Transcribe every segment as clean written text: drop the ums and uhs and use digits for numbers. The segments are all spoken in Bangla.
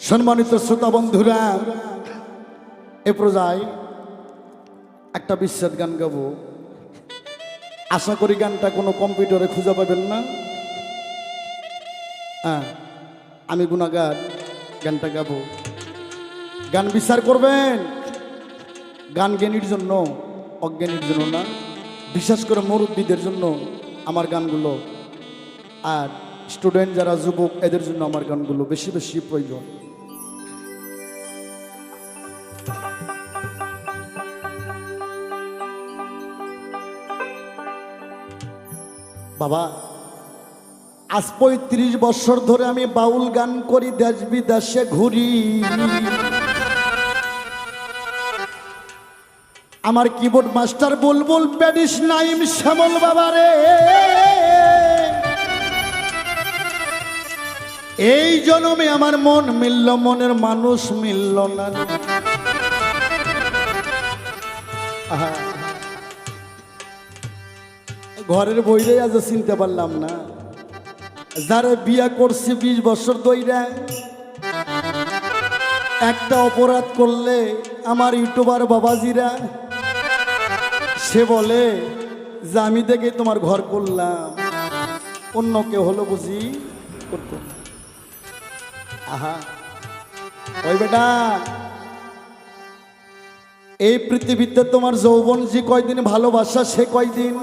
সম্মানিত শ্রোতা বন্ধুরা, এ পর্যায়ে একটা বিচ্ছেদ গান গাবো। আশা করি গানটা কোনো কম্পিউটারে খুঁজে পাবেন না। আমি গুণাগার, গানটা গাবো। গান বিচার করবেন, গান জ্ঞানীর জন্য, অজ্ঞানীর জন্য না। বিশেষ করে মুরব্বীদের জন্য আমার গানগুলো, আর স্টুডেন্ট যারা যুবক এদের জন্য আমার গানগুলো বেশি বেশি প্রয়োজন। বাবা, আজ ৩৫ বছর ধরে আমি বাউল গান করি, দেশ বিদেশে ঘুরি। আমার কিবোর্ড মাস্টার বুলবুল প্যাডিস নাইম শ্যামল বাবারে, এই জন্মে আমার মন মিলল, মনের মানুষ মিলল না। ঘরের বইরে আজ চিনতে পারলাম না। যারা বিয়া করছি ২০ বছর ধইরা, একটা অপরাধ করলে আমার ইউটিউবার বাবাজিরা সে বলে যে আমি দেখে তোমার ঘর করলাম, অন্য কেউ হলো বুঝি করতো। আহা ওই বেটা, এই পৃথিবীতে তোমার যৌবন যে কয়দিন ভালোবাসা সে কয়দিন,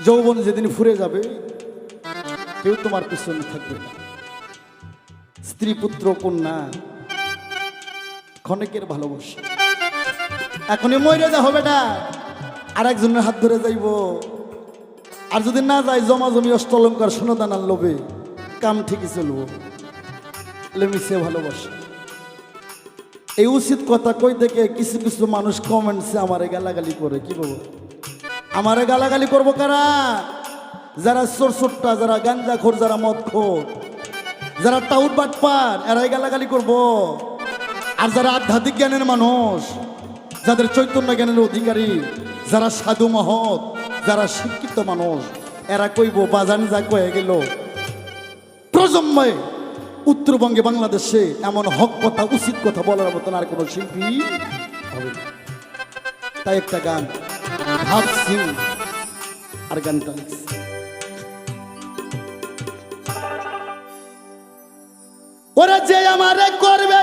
যৌবন যেদিন ফুরে যাবে কেউ তোমার পিছনে থাকবে না। স্ত্রী পুত্র কন্যা ক্ষণিকের ভালোবাসা, এখনই মরে যা হবে না, আর একজনের হাত ধরে যাইব। আর যদি না যায় জমা জমি অষ্টলঙ্কার সোনাদানার লোভে কাম ঠিকই চলবো। মিশে ভালোবাসা, এই উচিত কথা কই দেখে কিছু কিছু মানুষ কমেন্টসে আমারে গালাগালি করে। কি বলবো, আমারে গালাগালি করবো কারা? যারা চোরচোট্টা, যারা গাঞ্জাখোর, যারা মদখোর, যারা টাউট বাটপার, এরাই গালাগালি করবো। আর যারা আধ্যাত্মিক জ্ঞানের মানুষ, যাদের চৈতন্য জ্ঞানের অধিকারী, যারা সাধু মহৎ, যারা শিক্ষিত মানুষ, এরা কইব বাজান যা কয়ে গেল প্রজন্মে উত্তরবঙ্গে বাংলাদেশে এমন হক কথা, উচিত কথা বলার মতন আর কোনো শিল্পী হবে না। তাই একটা গান ভাবছি, আর গানটা লিখছি। ওরা যে আমারে করবে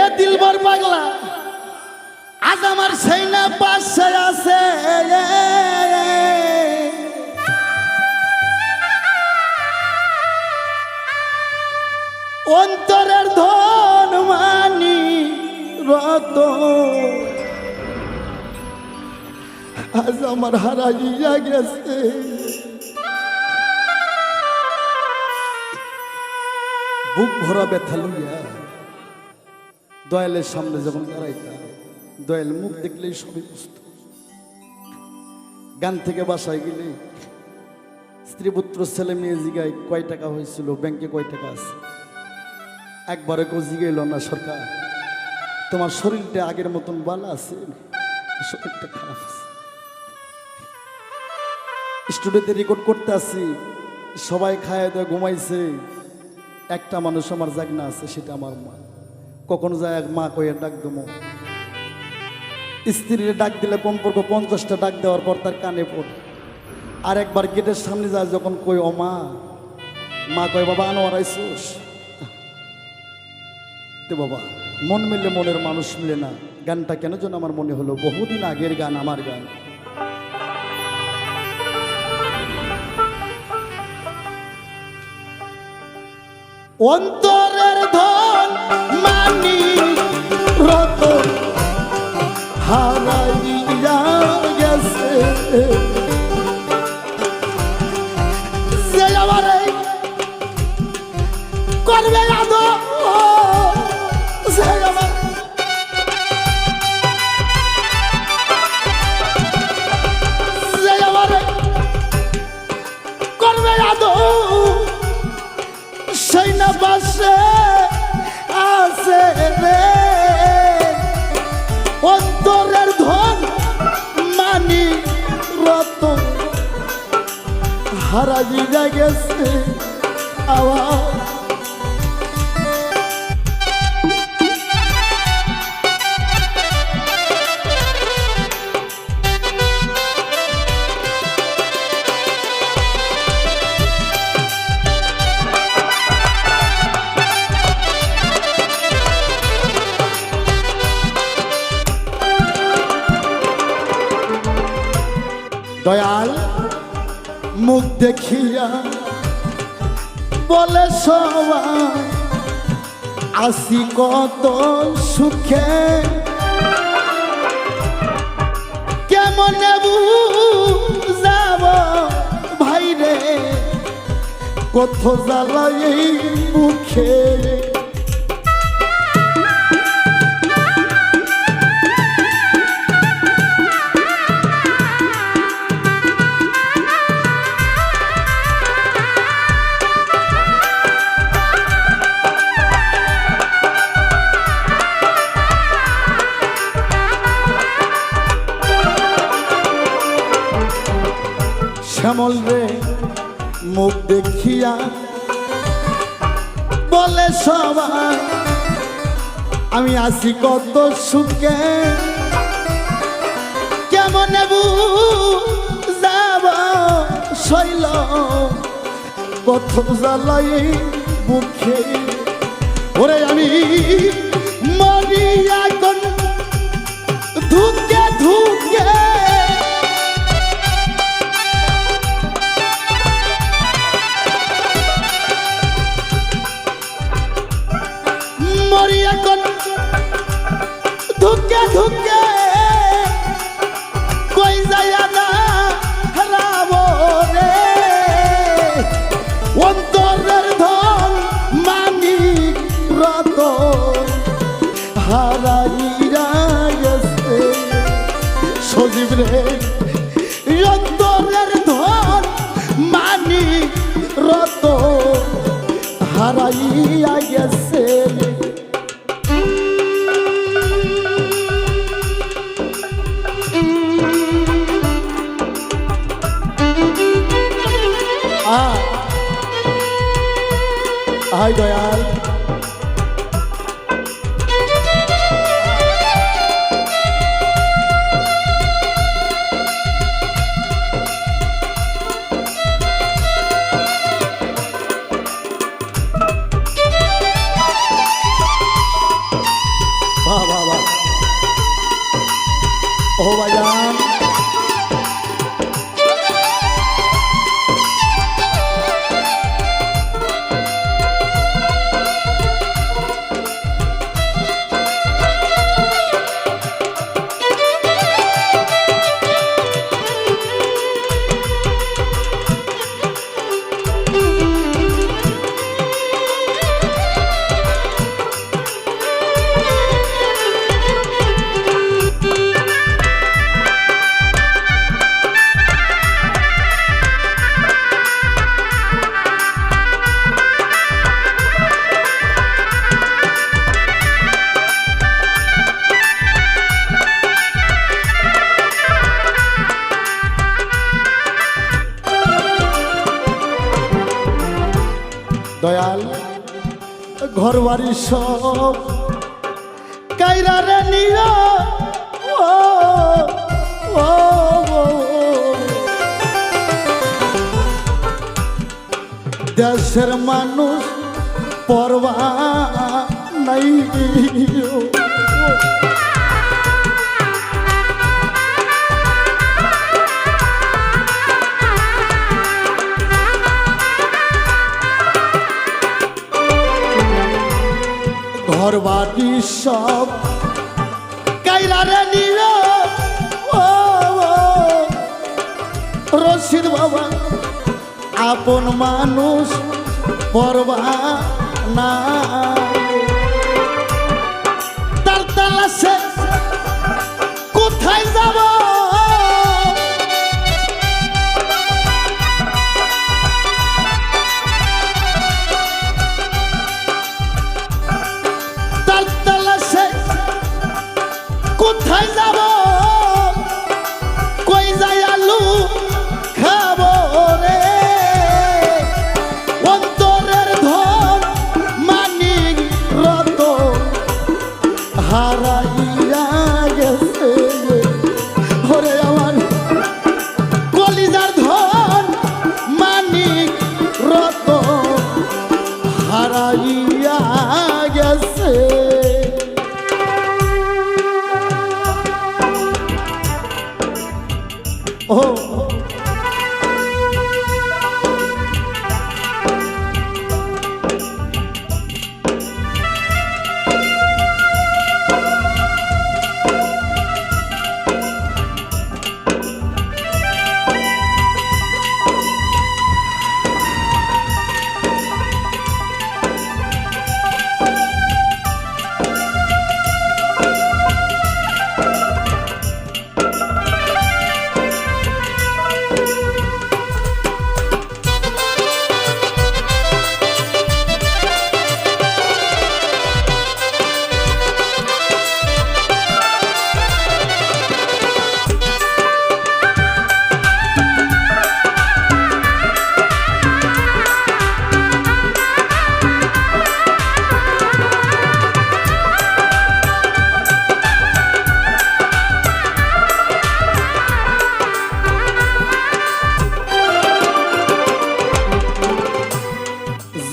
এ দিলবর পাগলা, আজ আমার সেই না পাশে আছে। অন্তরের ধন মানি রত, আজ আমার হারাইয়া গেছে। বুক ভরা ব্যথা লইয়া দয়ালের সামনে যখন দাঁড়াইতাম, দয়াল মুখ দেখলেই সবই বুঝত। গান থেকে বাসায় গেলে স্ত্রী পুত্র ছেলে মেয়ে জিগায় কয় টাকা হয়েছিল, ব্যাংকে কয় টাকা আছে। একবারে কেউ জিগাইল না, সরকার তোমার শরীরটা আগের মতন ভালো আছে, শরীরটা খারাপ আছে। স্টুডিওতে রেকর্ড করতে আসি, সবাই খায় দেয় ঘুমাইছে, একটা মানুষ আমার জাগনা আছে, সেটা আমার মা। কখনো যায় এক মা কয়ে ডাক দেবো, স্ত্রীর ডাক দিলে কমপক্ষে 50টা ডাক দেওয়ার পর তার কানে পড়ে। আর একবার গেটের সামনে যায় যখন কই ও মা, মা কয় বাবা আনোয়ার আইসোস। তো বাবা, মন মিললে মনের মানুষ মিলে না। গানটা কেন যেন আমার মনে হলো বহুদিন আগের গান, আমার গান। অন্তরের ধন মানি রত হারাইয়া গেছে, সে আমারে করবে আদো, সে আমার করবে আদো, সেই না পাশে আছে রে। হারাইয়া গেছে আবার দয়াল মুখ দেখিয়া বলে সবাই আসি কত সুখে কেমন যাব ভাই রে কত জ্বালাই মুখে শ্যামল রে মুখ দেখিয়া বলে সবাই আমি আসি কত সুখে কেমন যাব শৈল কত জ্বালাই মুখে ওরে আমি মরিয়া কোন ধুকে ধুকে ধুকে ধুকে কই যায় না হারাবো রে অন্তরের ধন মানিক রত হারাইয়া গেছে সজীব রে অন্তরের ধন মানিক রত হারাইয়া গেছে আয় দয়াল বাহ বাহ বাহ ও বাজান দয়াল ঘর বাড়ি সব কাইরা রে নিয়া দেশের মানুষ পরবা নাই ঘর বাড়ি সব কাইরা রে নিল রশিদ বাবা আপন মানুষ পরবা না তার তালাশে কোথায় যাব তার তালাশে কোথায় যাব কই যায় আলু খাবো রে হারাইয়া গেছে ওরে আমার কলিজার ধন মানিক রতন হারাইয়া গেছে ও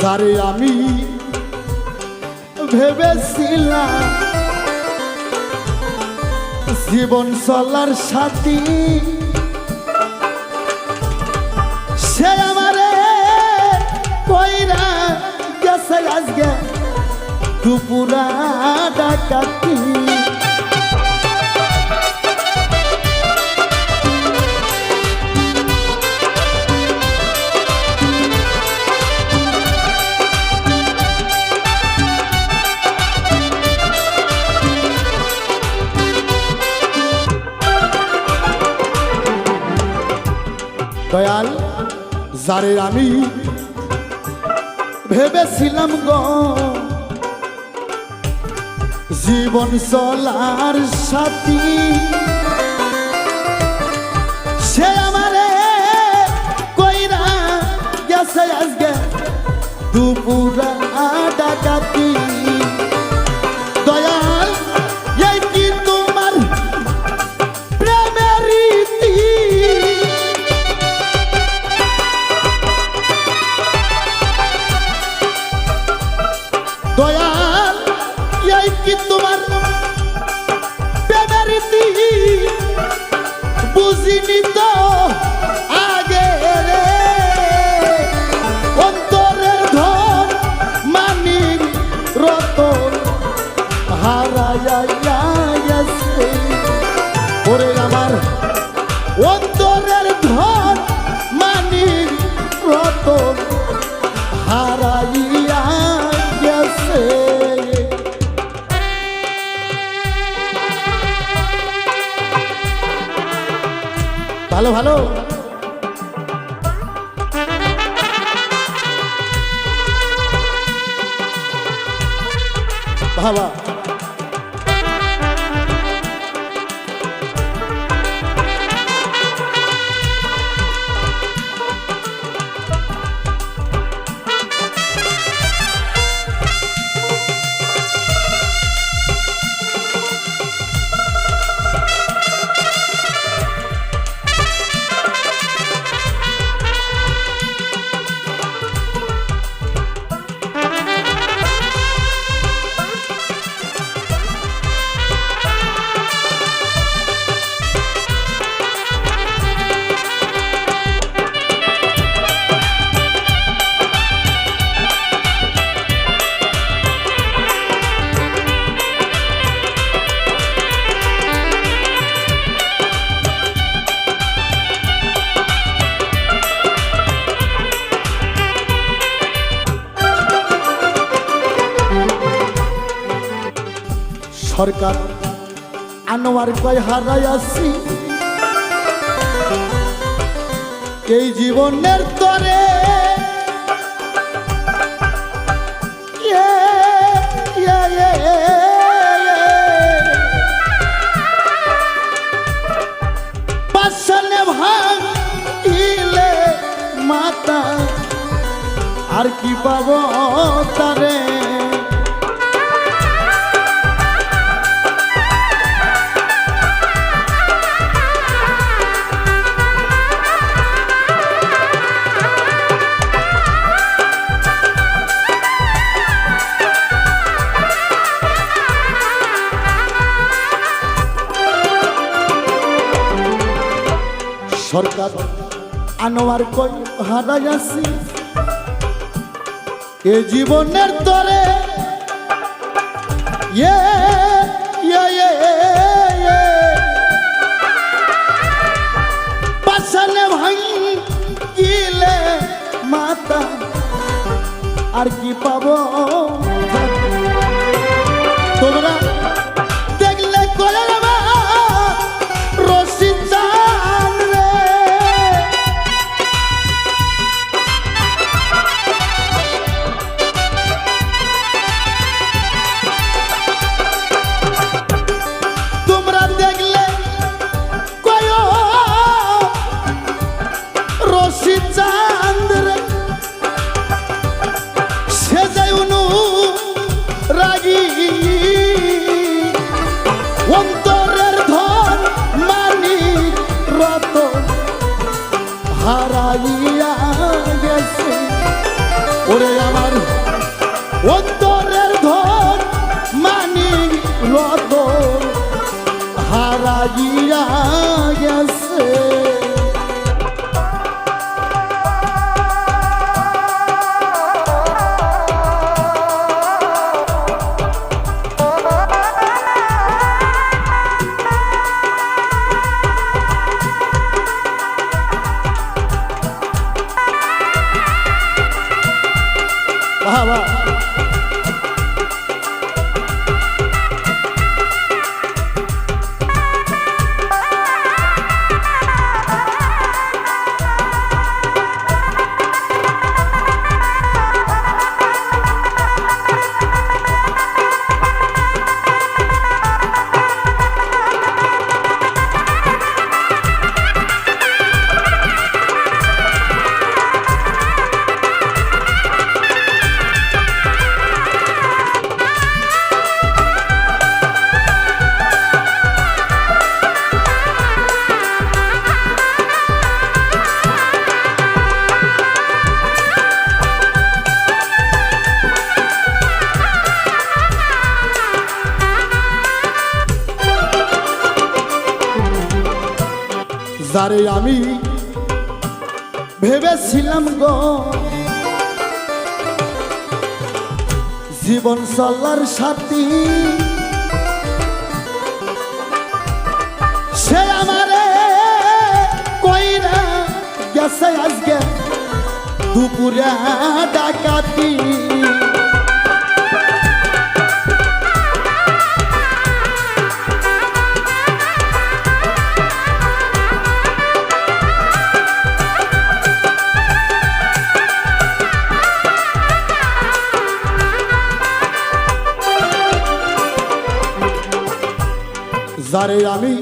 যারে আমি ভেবেছিলাম জীবন চলার সাথী সে আমারে কইরা গেছে আজকে দুপুরা ডাকাতি দয়াল যারে আমি ভেবেছিলাম গো জীবন চলার সাথী সে আমারে কইরা গেছে আজকে দুপুরা ডাকাতি দয়াল এই কি তোমার প্রেমের রীতি দয়াল এই কি তোমার প্রেমের রীতি বুঝিনি তো আগে রে অন্তরের ধন মানিক রতন হারাইয়া গেছে ওরে আমার অন্তরের ধন মানিক রতন হারাইয়া গেছে ভালো ভালো বাবা সরকার আনোয়ার কয় হারাই আসি এই জীবনের তরে পাশানে ভাঙিলে মাতা আর কি পাবো তারে সরকার আনোয়ার কই হারাই আছি এ জীবনের তরে পাশানে ভাঙিলে মাতা আর কি পাবো তোমরা দেখলে করে রশি চান রে তোমরা দেখলে কয় রশি চাঁদ রে সে যায় অনু রাগী অন্তরের ধন মানি রত হারাইয়া গেছে ওরে আমার অন্তরের ধন মানি রত হারাইয়া গেছে বাবা যারে আমি ভেবেছিলাম গো জীবন চলার সাথী সে আমারে কইরা গেছে আজকে দুপুরে ডাকাতি যারে আমি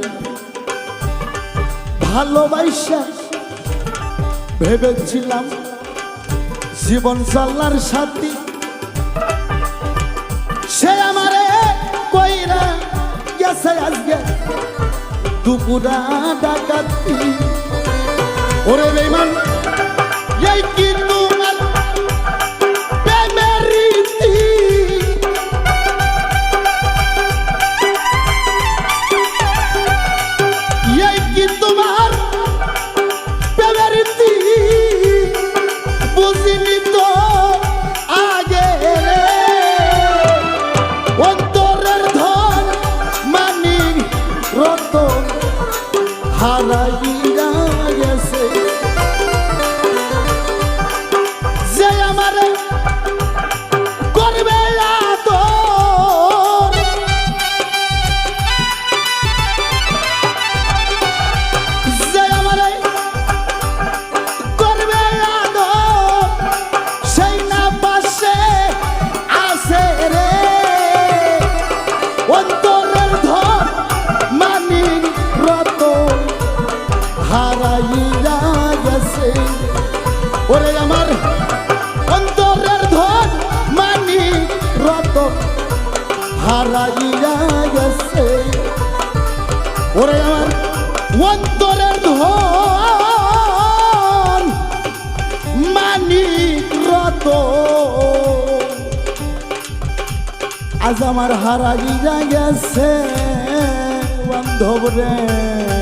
ভালোবাসা ভেবেছিলাম জীবন চলার সাথী সে আমারে কইরা গেছে আজকে দুপুরা ডাকাতি ওরে বেঈমান এই কি তোমার প্রেমের রীতি তোমার প্রেমের রীতি বুঝিনি তো আগে অন্তরের ধন মানি রতন হারাইয়া গেছে যে আমারে করবে আদর যে আমারে করবে আদর সেই না পাশে আসে রে অন্তরের ধন মানি রতন হারাইয়া গেছে ওরে আমার অন্তরের ধন মানি রতন হারাইয়া গেছে ওরে আমার অন্তরের ধন মানি রতন আজ আমার হারাইয়া গেছে বান্ধব রে।